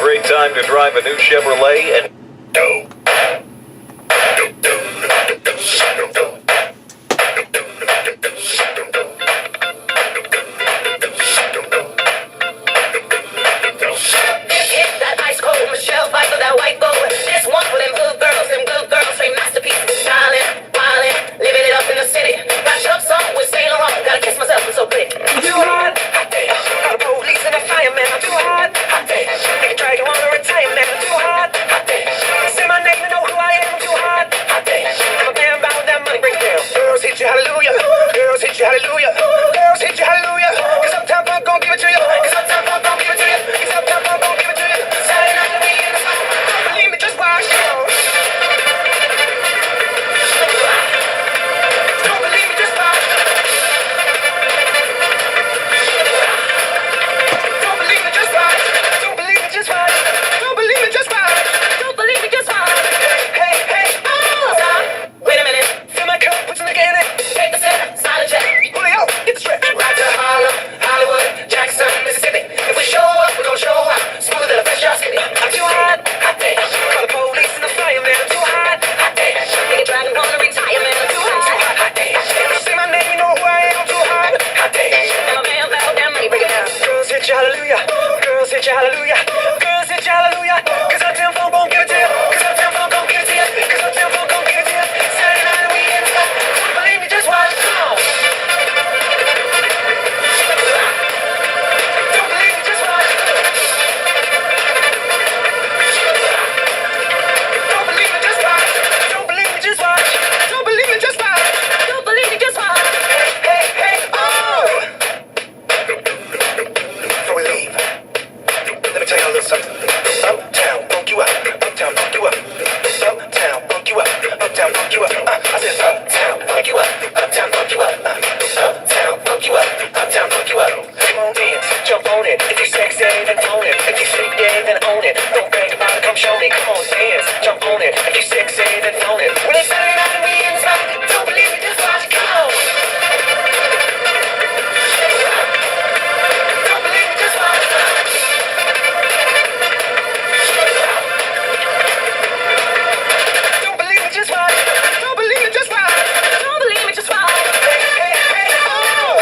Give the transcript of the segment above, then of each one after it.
great time to drive a new Chevrolet and... That ice cold Michelle fight for that white gold. This one for them good girls, straight masterpieces. Styling, wildin', living it up in the city. Got Chuck's on with Saint Laurent. Gotta kiss myself, I'm so pretty. I'm too hot, hot day. Got a police and a fireman. I'm too hot, hot day. Nigga drag you on a retirement. I'm too hot, hot day. Say my name and know who I am. I'm too hot, hot day. I'm a man about that money, break it down. Girls hit you, hallelujah. Girls hit you, hallelujah. Girls hit you, hallelujah. Cause Uptown Funk gon' give it to you. Cause Uptown Funk gon' give it to you. Cause Uptown Funk gon' give it to you. Saturday night we in the spot. Don't believe me, just watch it. Don't believe me, just watch it. Don't believe me, just watch it. Don't believe me, just watch it. Don't believe me, just watch it. Don't believe me, just watch it. Hey, hey, oh! Stop. Wait a minute. Fill my cup, put some nigga in it. Take the sip, sign the check. Julio, get the stretch. Right to Harlem, Hollywood, Jackson, Mississippi. If we show up, we gon' show out. Smoother than a fresh drop city. I'm too hot, hot day. Call the police and the fireman. I'm too hot, hot day. Nigga driving on the retirement. I'm too hot, hot day. Say my name, you know who I am. I'm too hot, hot day. I'm a man about that money, break it down. Girls hit you, hallelujah. Girls hit you, hallelujah. Girls hit you, hallelujah. Cause Uptown Funk gon' give it to you. Cause Uptown Funk gon' give it to you. Cause Uptown Funk gon' give it to you. Saturday night we in the spot. Don't believe me, just watch. Come on. Don't believe me, just watch. Don't believe me, just watch. Don't believe me, just watch. Don't believe me, just watch. Don't believe me, just watch. Hey, hey, oh! Before we leave, let me tell you a little something. Uptown, funk you up. Uptown, funk you up. Uptown, funk you up. Uptown, funk you up. I said uptown, funk you up. Uptown, funk you up. Uptown, funk you up. Uptown, funk you up. Come on, dance, jump on it. If you sexy, then own it. If you sleep, then own it. Don't brag about it, come show me. Come on, dance, jump on it. If you sexy, then own it. When it's Saturday night and we in the spot, don't believe me, just watch it. Come on. Don't believe me, just watch it. Don't believe me, just watch. Don't believe me, just watch. Don't believe me, just watch. Hey, hey, hey, oh!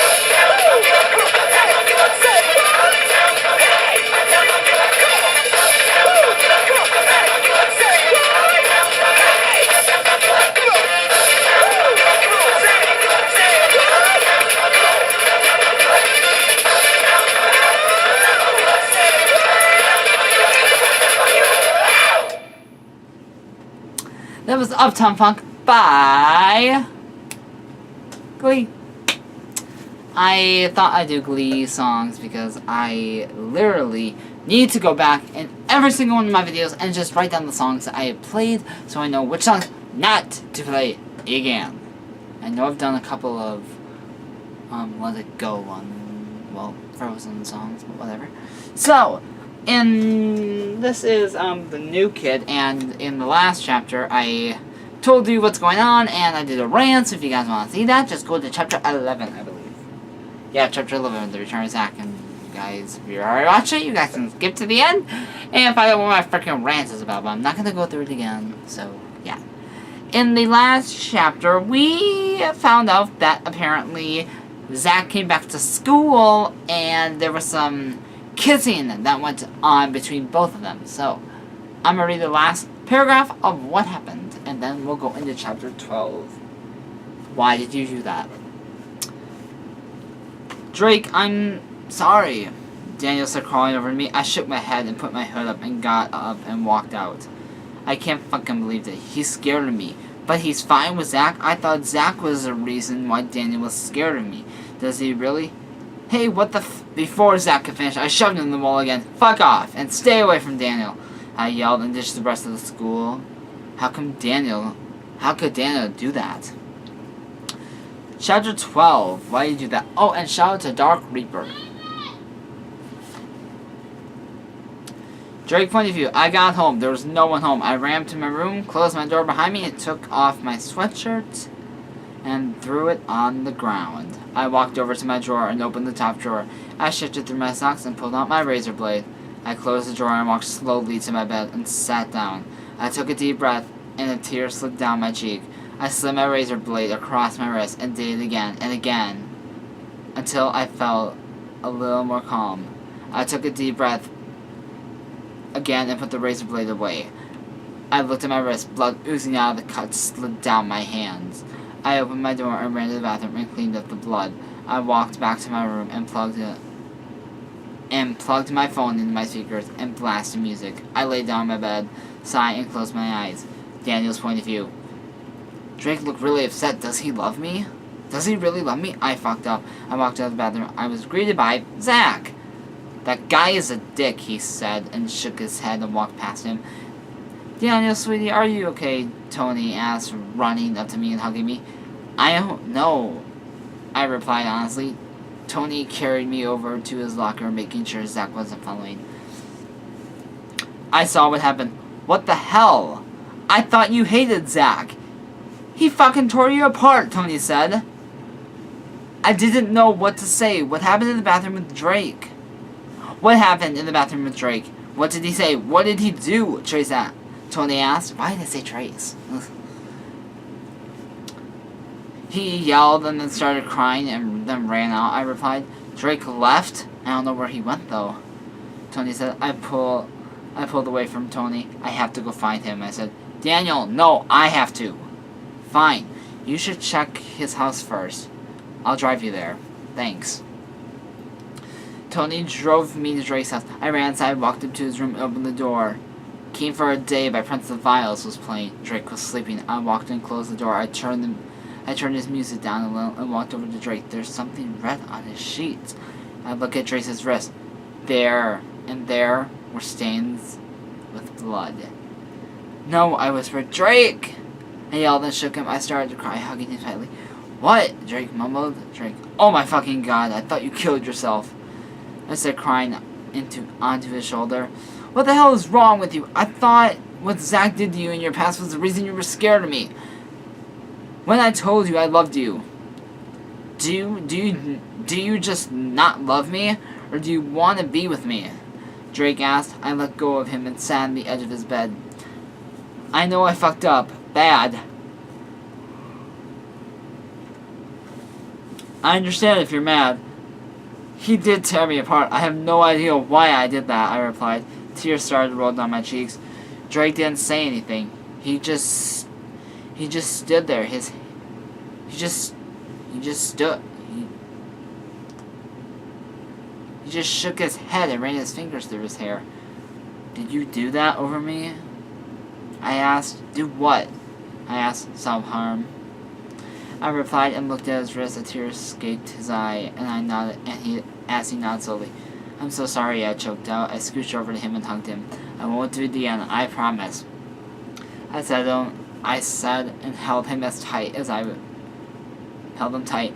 That was Uptown Funk by Glee. I thought I'd do Glee songs because I literally need to go back in every single one of my videos and just write down the songs that I have played so I know which songs not to play again. I know I've done a couple of Let It Go well, Frozen songs, but whatever. So, this is the new kid, and in the last chapter I told you what's going on and I did a rant, so if you guys want to see that, just go to chapter 11, I believe. Yeah, chapter 11, The Return of Zack, and you guys, if you already watched it, you guys can skip to the end and find out what my freaking rant is about, but I'm not going to go through it again, so yeah. In the last chapter, we found out that apparently Zack came back to school and there was some kissing that went on between both of them. So, I'm going to read the last paragraph of what happened, and then we'll go into chapter 12. Why did you do that? Drake, I'm sorry. Daniel started crawling over to me. I shook my head and put my hood up and got up and walked out. I can't fucking believe it. He's scared of me. But he's fine with Zack. I thought Zack was the reason why Daniel was scared of me. Does he really? Hey, what the Before Zack could finish, I shoved him in the wall again. Fuck off, and stay away from Daniel. I yelled and ditched the rest of the school. How could Daniel do that? Chapter 12. Why did you do that? Oh, and shout out to Dark Reaper. Drake point of view. I got home. There was no one home. I ran to my room, closed my door behind me, and took off my sweatshirt and threw it on the ground. I walked over to my drawer and opened the top drawer. I shifted through my socks and pulled out my razor blade. I closed the door and walked slowly to my bed and sat down. I took a deep breath, and a tear slid down my cheek. I slid my razor blade across my wrist and did it again and again until I felt a little more calm. I took a deep breath again and put the razor blade away. I looked at my wrist, blood oozing out of the cut slid down my hands. I opened my door and ran to the bathroom and cleaned up the blood. I walked back to my room and plugged my phone into my speakers and blasted music. I lay down on my bed, sighed, and closed my eyes. Daniel's point of view. Drake looked really upset. Does he love me? Does he really love me? I fucked up. I walked out of the bathroom. I was greeted by Zach. That guy is a dick, he said, and shook his head and walked past him. Daniel, sweetie, are you okay? Tony asked, running up to me and hugging me. I don't know, I replied honestly. Tony carried me over to his locker, making sure Zach wasn't following. I saw what happened. What the hell? I thought you hated Zach. He fucking tore you apart, Tony said. I didn't know what to say. What happened in the bathroom with Drake? What happened in the bathroom with Drake? What did he say? What did he do? Trace asked. Tony asked. Why did I say Trace? He yelled and then started crying and then ran out. I replied. Drake left? I don't know where he went though. Tony said. I pulled away from Tony. I have to go find him. I said, Daniel, no, I have to. Fine. You should check his house first. I'll drive you there. Thanks. Tony drove me to Drake's house. I ran inside, walked up to his room, opened the door. King for a Day by Prince of Vials was playing. Drake was sleeping. I walked in, closed the door. I turned his music down a little and walked over to Drake. There's something red on his sheets. I look at Drake's wrist. There were stains with blood. No, I whispered, Drake! I yelled and shook him. I started to cry, hugging him tightly. What? Drake mumbled. Drake, oh my fucking god, I thought you killed yourself. I said, crying onto his shoulder. What the hell is wrong with you? I thought what Zach did to you in your past was the reason you were scared of me. When I told you I loved you, do you just not love me? Or do you want to be with me? Drake asked. I let go of him and sat on the edge of his bed. I know I fucked up. Bad. I understand if you're mad. He did tear me apart. I have no idea why I did that, I replied. Tears started to roll down my cheeks. Drake didn't say anything. He just stood there. He just stood. He just shook his head and ran his fingers through his hair. Did you do that over me? I asked. Do what? I asked. Self-harm. I replied and looked at his wrist. A tear escaped his eye, and I nodded, and he nodded slowly. I'm so sorry, I choked out. I scooched over to him and hugged him. I won't do it again, I promise. I said and held him as tight as I held him tight.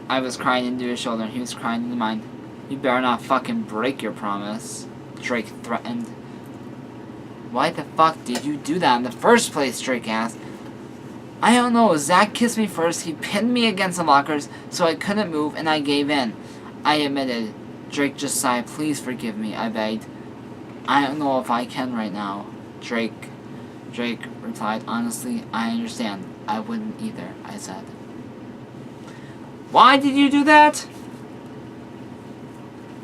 I was crying into his shoulder, and he was crying into mine. You better not fucking break your promise, Drake threatened. Why the fuck did you do that in the first place? Drake asked. I don't know. Zach kissed me first. He pinned me against the lockers so I couldn't move, and I gave in. I admitted. Drake just sighed. Please forgive me, I begged. I don't know if I can right now. Drake replied. Honestly, I understand. I wouldn't either, I said. Why did you do that?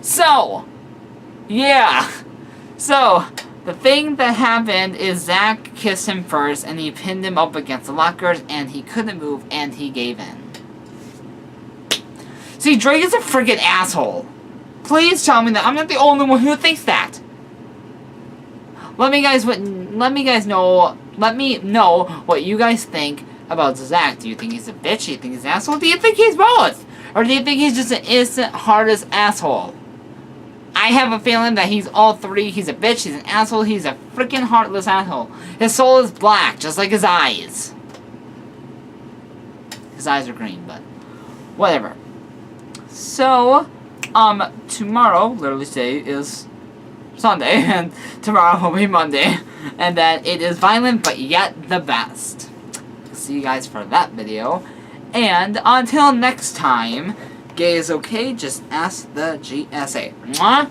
So, yeah. So, the thing that happened is Zach kissed him first, and he pinned him up against the lockers, and he couldn't move, and he gave in. See, Drake is a freaking asshole. Please tell me that I'm not the only one who thinks that. Let me know what you guys think about Zach. Do you think he's a bitch? Do you think he's an asshole? Do you think he's both? Or do you think he's just an innocent, heartless asshole? I have a feeling that he's all three. He's a bitch, he's an asshole, he's a freaking heartless asshole. His soul is black, just like his eyes. His eyes are green, but whatever. So, tomorrow, literally today, is Sunday, and tomorrow will be Monday, and that it is violent, but yet the best. See you guys for that video, and until next time, gay is okay, just ask the GSA. Mwah!